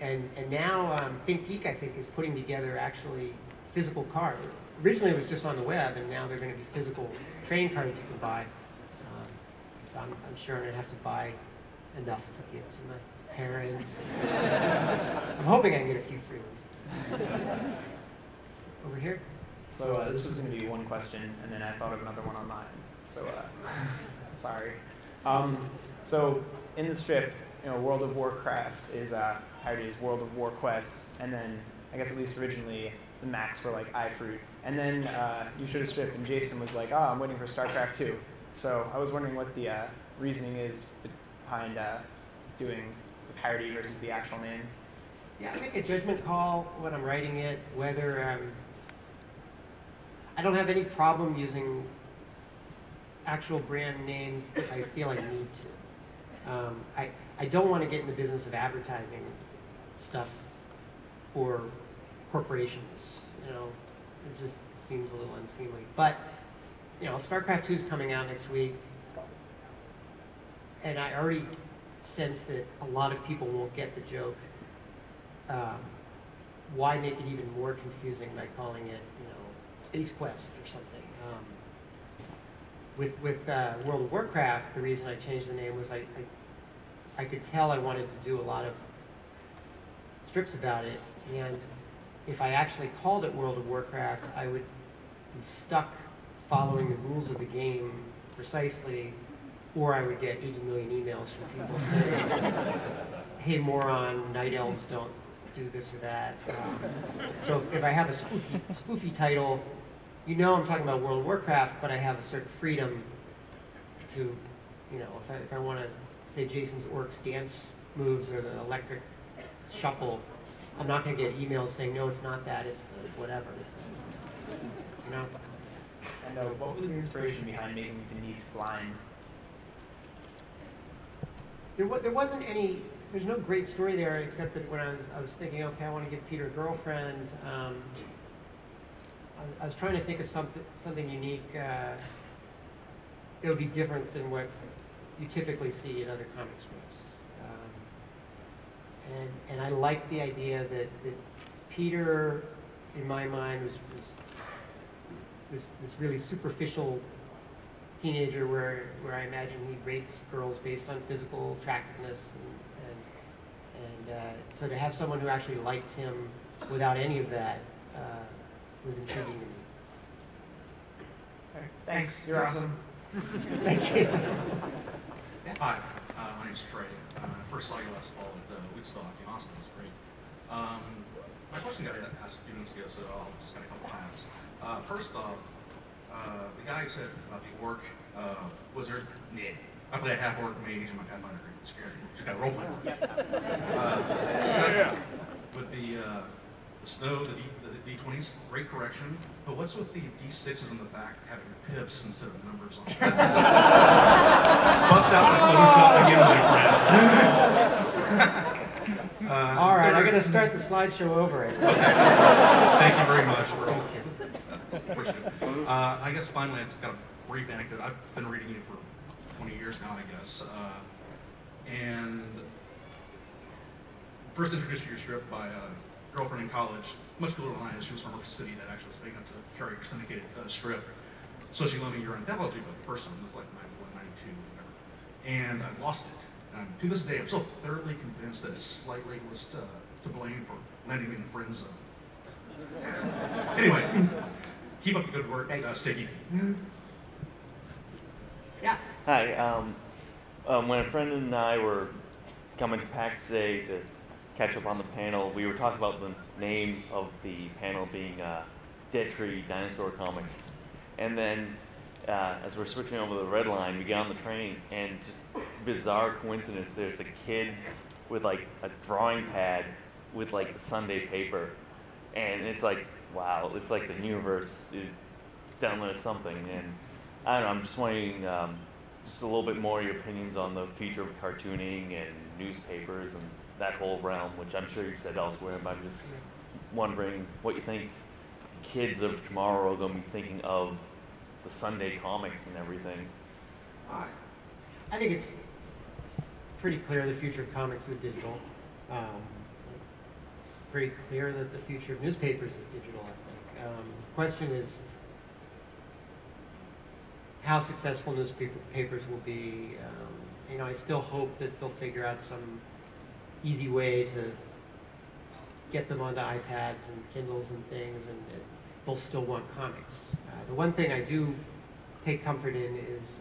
and now Think Geek, I think, is putting together actually physical cards. Originally it was just on the web, and now they're going to be physical trading cards you can buy. So I'm sure I'm going to have to buy enough to give to my parents. I'm hoping I can get a few free ones. Over here. So this was going to be one question, and then I thought of another one online. So sorry. So in the strip, you know, World of Warcraft is parodied as World of Warquest, and then I guess at least originally the Max were like iFruit, and then you showed a strip, and Jason was like, "Oh, I'm waiting for StarCraft 2." So I was wondering what the reasoning is behind doing the parody versus the actual name. Yeah, I make a judgment call when I'm writing it, whether I don't have any problem using actual brand names if I feel I need to. I don't want to get in the business of advertising stuff for corporations. You know, it just seems a little unseemly. But you know, StarCraft 2 is coming out next week, and I already sense that a lot of people won't get the joke. Why make it even more confusing by calling it, you know, Space Quest or something? With World of Warcraft, the reason I changed the name was I could tell I wanted to do a lot of strips about it, and if I actually called it World of Warcraft, I would be stuck following the rules of the game precisely, or I would get 80 million emails from people saying, hey moron, night elves don't do this or that. So if I have a spoofy title, you know I'm talking about World of Warcraft, but I have a certain freedom to, you know, if I want to say Jason's Orcs dance moves or the electric shuffle, I'm not going to get emails saying, no, it's not that, it's the whatever. You know? And what was the inspiration behind making Denise blind? There wasn't any, there's no great story there, except that when I was thinking, okay, I want to give Peter a girlfriend, I was trying to think of something unique that would be different than what you typically see in other comic strips. And I liked the idea that Peter, in my mind, was this really superficial teenager where I imagine he rates girls based on physical attractiveness, and so to have someone who actually liked him without any of that was intriguing to me. Okay, thanks, you're awesome. Thank you. Hi, my name's Trey. I first saw you last fall at Woodstock in Austin. It was great. My question got asked a few minutes ago, so I'll just got a couple comments. First off, the guy who said about the orc wizard, yeah, I play a half orc mage in my Pathfinder group. It's scary. Just got a roleplay orc. Second, with the snow, the D20s, great correction. But what's with the D6s on the back having pips instead of numbers on them? Bust out the Photoshop again, my friend. going to start the slideshow over. I think. Thank you very much. We're all Thank you. appreciate it. I guess finally, I've got a brief anecdote. I've been reading you for 20 years now, I guess. And first introduced to your script by a girlfriend in college, much cooler than I is. She was from a city that actually was big enough to carry a syndicated strip. So she lent me your anthology book. The first one was like 91, 92, whatever. And I lost it. And to this day, I'm still thoroughly convinced that Slight Leg was to blame for landing me in the friend zone. Anyway, keep up the good work. Stay geeky. Yeah. Hi. When a friend and I were coming to PAX today to catch up on the panel, we were talking about the name of the panel being Dead Tree Dinosaur Comics. And then as we're switching over the red line, we get on the train, and just bizarre coincidence, there's a kid with like a drawing pad with like the Sunday paper. And it's like, wow, it's like the universe is downloading something. And I don't know, I'm just wondering just a little bit more of your opinions on the future of cartooning and newspapers and that whole realm, which I'm sure you've said elsewhere, but I'm just wondering what you think kids of tomorrow are going to be thinking of the Sunday comics and everything. I think it's pretty clear the future of comics is digital. Pretty clear that the future of newspapers is digital, I think. The question is how successful newspapers will be. You know, I still hope that they'll figure out some easy way to get them onto iPads and Kindles and things, and they'll still want comics. The one thing I do take comfort in is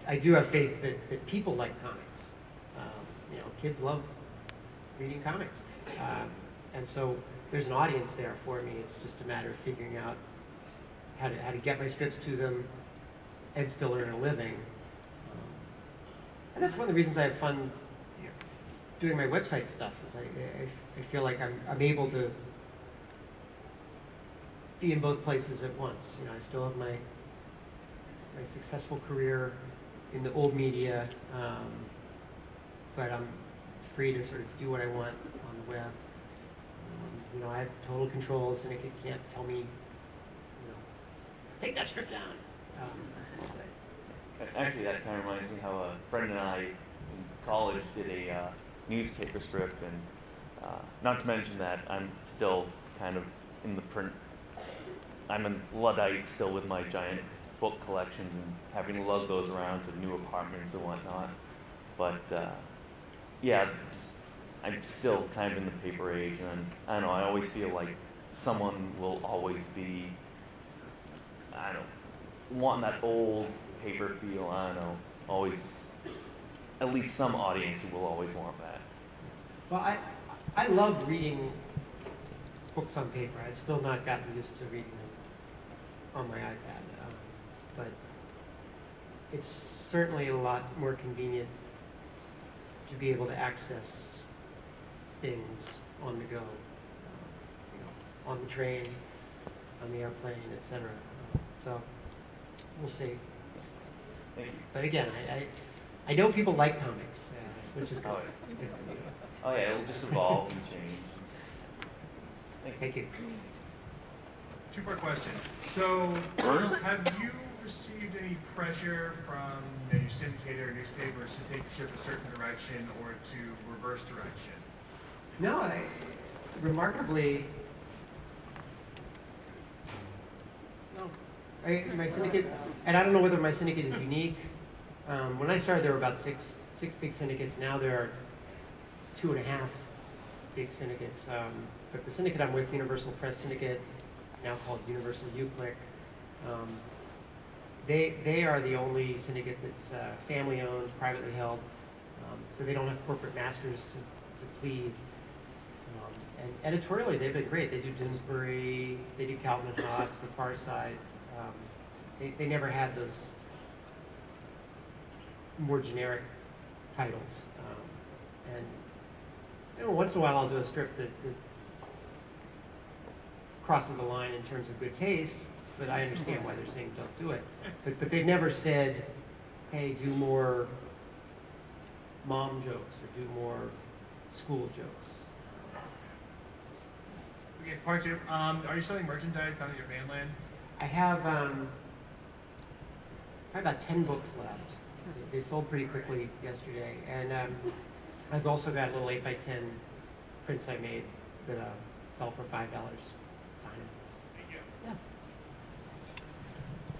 I do have faith that people like comics. You know, kids love reading comics. And so there's an audience there for me. It's just a matter of figuring out how to get my strips to them and still earn a living. And that's one of the reasons I have fun, you know, doing my website stuff. Is I feel like I'm able to be in both places at once. You know, I still have my successful career in the old media, but I'm free to sort of do what I want on the web. You know, I have total control. The syndicate can't tell me, you know, take that strip down. Actually, that kind of reminds me how a friend and I in college did a newspaper strip, and not to mention that I'm still kind of in the print. I'm a Luddite still with my giant book collections and having to lug those around to new apartments and whatnot. But yeah, I'm still kind of in the paper age, and I don't know, I always feel like someone will always be, I don't know, wanting that old paper feel. I don't know, always, at least some audience who will always want that. Well, I love reading books on paper. I've still not gotten used to reading them on my iPad, but it's certainly a lot more convenient to be able to access things on the go, you know, on the train, on the airplane, etc. So we'll see. Thank you. But again, I know people like comics, which is good. Oh yeah, it'll just evolve and change. Thank you. Two-part question. So first, have you received any pressure from your syndicator or newspapers to take the ship a certain direction or to reverse direction? No, remarkably, no. My syndicate, and I don't know whether my syndicate is unique. When I started, there were about six big syndicates. Now there are 2.5 big syndicates. But the syndicate I'm with, Universal Press Syndicate, now called Universal UClick, they are the only syndicate that's family-owned, privately held, so they don't have corporate masters to please. And editorially, they've been great. They do Doonesbury, they do Calvin and Hobbes, The Far Side. They never had those more generic titles. And you know, once in a while, I'll do a strip that crosses a line in terms of good taste, but I understand why they're saying don't do it. But they've never said, hey, do more mom jokes or do more school jokes. Okay, part two. Are you selling merchandise down at your van land? I have probably about 10 books left. They sold pretty quickly yesterday. And I've also got little 8x10 prints I made that sell for $5. Sign them. Thank you. Yeah.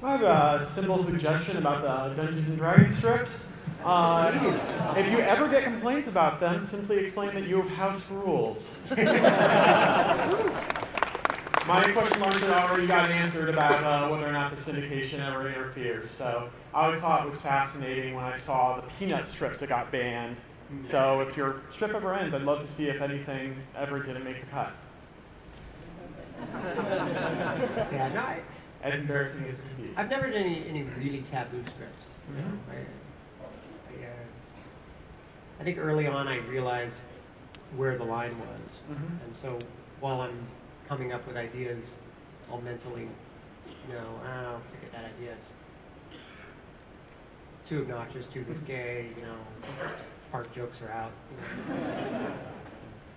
I have a simple suggestion about the Dungeons and Dragons strips. If you ever get complaints about them, simply explain that you have house rules. My question marks had already got answered about whether or not the syndication ever interferes. So I always thought it was fascinating when I saw the peanut strips that got banned. So if your strip ever ends, I'd love to see if anything ever didn't make the cut. Yeah, no, As embarrassing as it could be. I've never done any really taboo strips. You know? I think early on I realized where the line was. And so while I'm coming up with ideas, I'll mentally, oh, forget that idea. It's too obnoxious, too risque, fart jokes are out.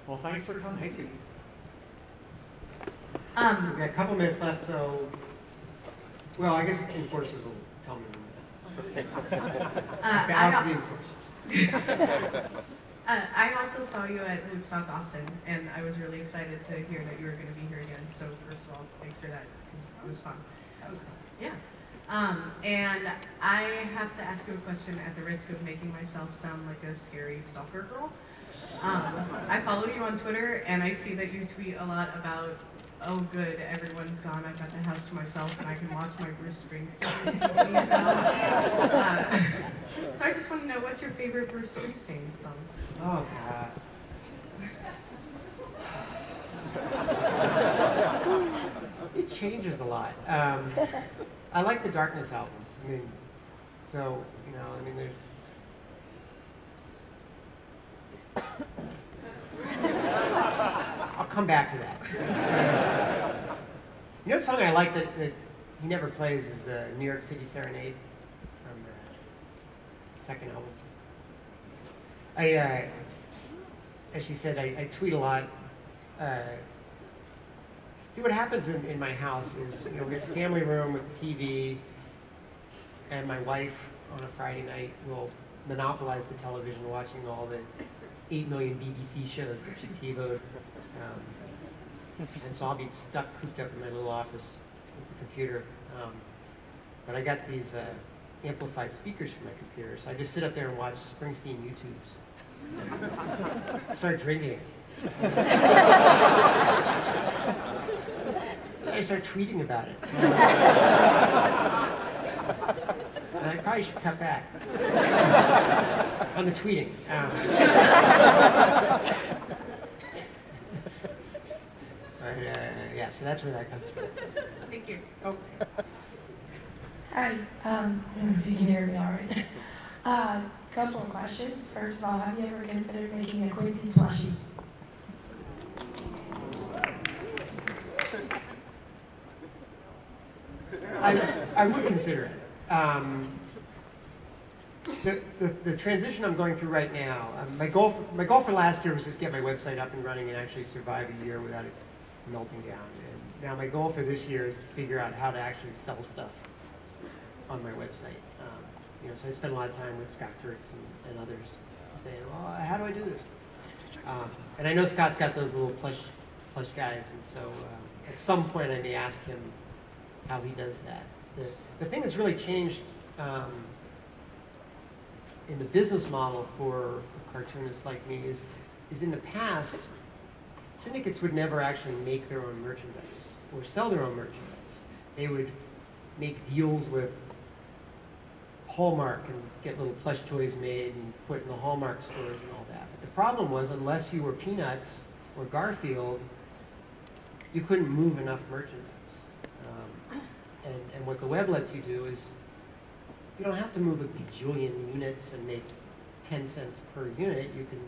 Well, thanks for coming. Thank you. So we've got a couple minutes left, so, well, I guess enforcers will tell me. Balance the enforcers. I also saw you at Woodstock, Austin, and I was really excited to hear that you were going to be here again. So first of all, thanks for that, because it was fun. That was fun. Yeah. And I have to ask you a question at the risk of making myself sound like a scary stalker girl. I follow you on Twitter, and I see that you tweet a lot about, oh good, everyone's gone, I've got the house to myself, and I can watch my Bruce Springsteen DVDs now. So I just want to know, what's your favorite Bruce Springsteen song? Oh, God. It changes a lot. I like the Darkness album. I mean, so, I'll come back to that. The song I like that he never plays is the New York City Serenade from the second album. As she said, I tweet a lot. See, what happens in my house is, we have a family room with a TV, and my wife on a Friday night will monopolize the television, watching all the 8 million BBC shows that she TiVo'd. And so I'll be stuck cooped up in my little office with the computer. But I got these amplified speakers for my computer, so I just sit up there and watch Springsteen YouTubes. I start drinking. I start tweeting about it. And I probably should cut back on the tweeting. Yeah, so that's where that comes from. Thank you. Okay. Hi, I don't know if you can hear me all right. Couple of questions. First of all, have you ever considered making a Quincy plushie? I would consider it. The transition I'm going through right now, my goal for last year was just get my website up and running and actually survive a year without it melting down. And now my goal for this year is to figure out how to actually sell stuff on my website. So I spend a lot of time with Scott Kurtz and others saying, well, how do I do this? And I know Scott's got those little plush guys, and so at some point I may ask him how he does that. The thing that's really changed in the business model for a cartoonist like me is in the past, syndicates would never actually make their own merchandise or sell their own merchandise. They would make deals with Hallmark and get little plush toys made and put in the Hallmark stores and all that. But the problem was, unless you were Peanuts or Garfield, you couldn't move enough merchandise. And what the web lets you do is, you don't have to move a bajillion units and make 10 cents per unit. You can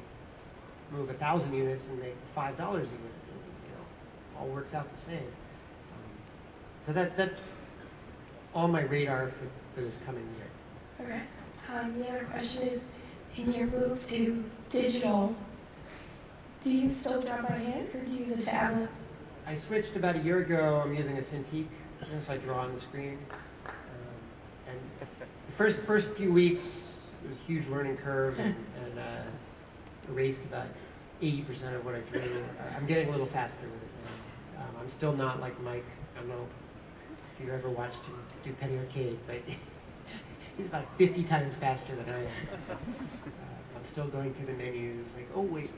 move 1,000 units and make $5 a unit. All works out the same. So that's on my radar for this coming year. Okay. The other question is, in your move to digital, do you still draw by hand or do you use a tablet? I switched about a year ago. I'm using a Cintiq, so I draw on the screen. And the first few weeks, it was a huge learning curve, and erased about 80% of what I drew. I'm getting a little faster with it now. I'm still not like Mike. I don't know if you ever watched him do Penny Arcade, but he's about 50 times faster than I am. I'm still going through the menus, like, oh wait,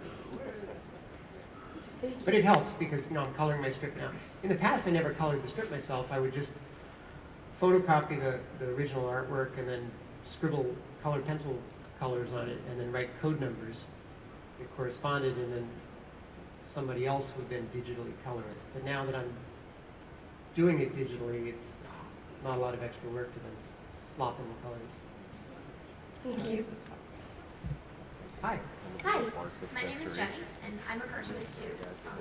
but it helps because I'm coloring my strip now. In the past, I never colored the strip myself. I would just photocopy the original artwork and then scribble colored pencil colors on it and then write code numbers that corresponded, and then somebody else would then digitally color it. But now that I'm doing it digitally, it's not a lot of extra work to then slop in the colors. Thank you. Hi, my name is Jenny, and I'm a cartoonist too.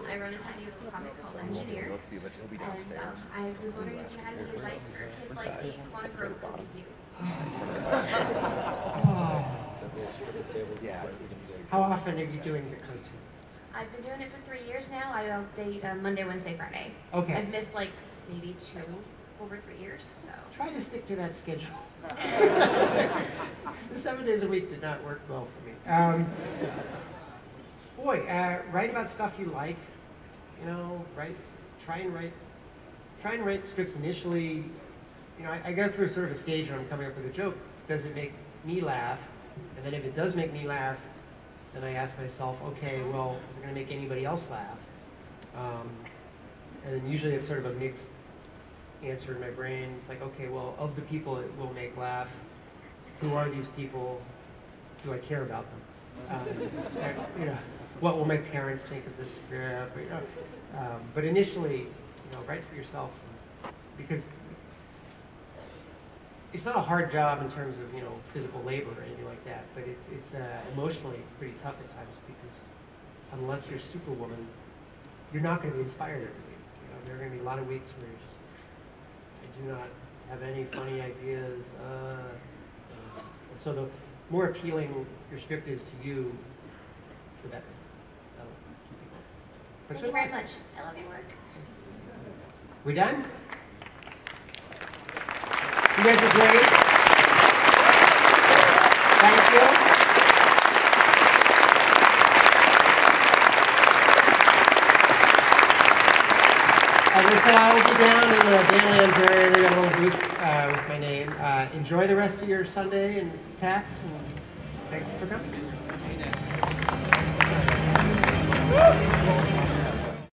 I wrote a tiny little comic called Engineer, and I was wondering if you had any advice for kids like me who want to grow up like you. How often are you doing your cartoon? I've been doing it for 3 years now. I update Monday, Wednesday, Friday. Okay. I've missed like maybe 2 over 3 years, so. Try to stick to that schedule. The 7 days a week did not work well for me. Write about stuff you like. You know, try and write strips initially. You know, I go through sort of a stage where I'm coming up with a joke. Does it make me laugh? And then if it does make me laugh, then I ask myself, okay, well, is it going to make anybody else laugh? And then usually it's sort of a mixed answer in my brain. It's like, okay, well, of the people it will make laugh, who are these people? Do I care about them? You know, what will my parents think of this script? You know, but initially, you know, write for yourself, because it's not a hard job in terms of, you know, physical labor or anything like that, but it's emotionally pretty tough at times, because unless you're Superwoman, you're not going to be inspired every week. You know, there are going to be a lot of weeks where you're just, I do not have any funny ideas. And so the more appealing your script is to you, the better. That'll keep you going. But Thank you very much. I love your work. We done? You guys are great. Thank you. As I said, I will be down in the Danlands area. They got a little booth with my name. Enjoy the rest of your Sunday in PAX, and thank you for coming.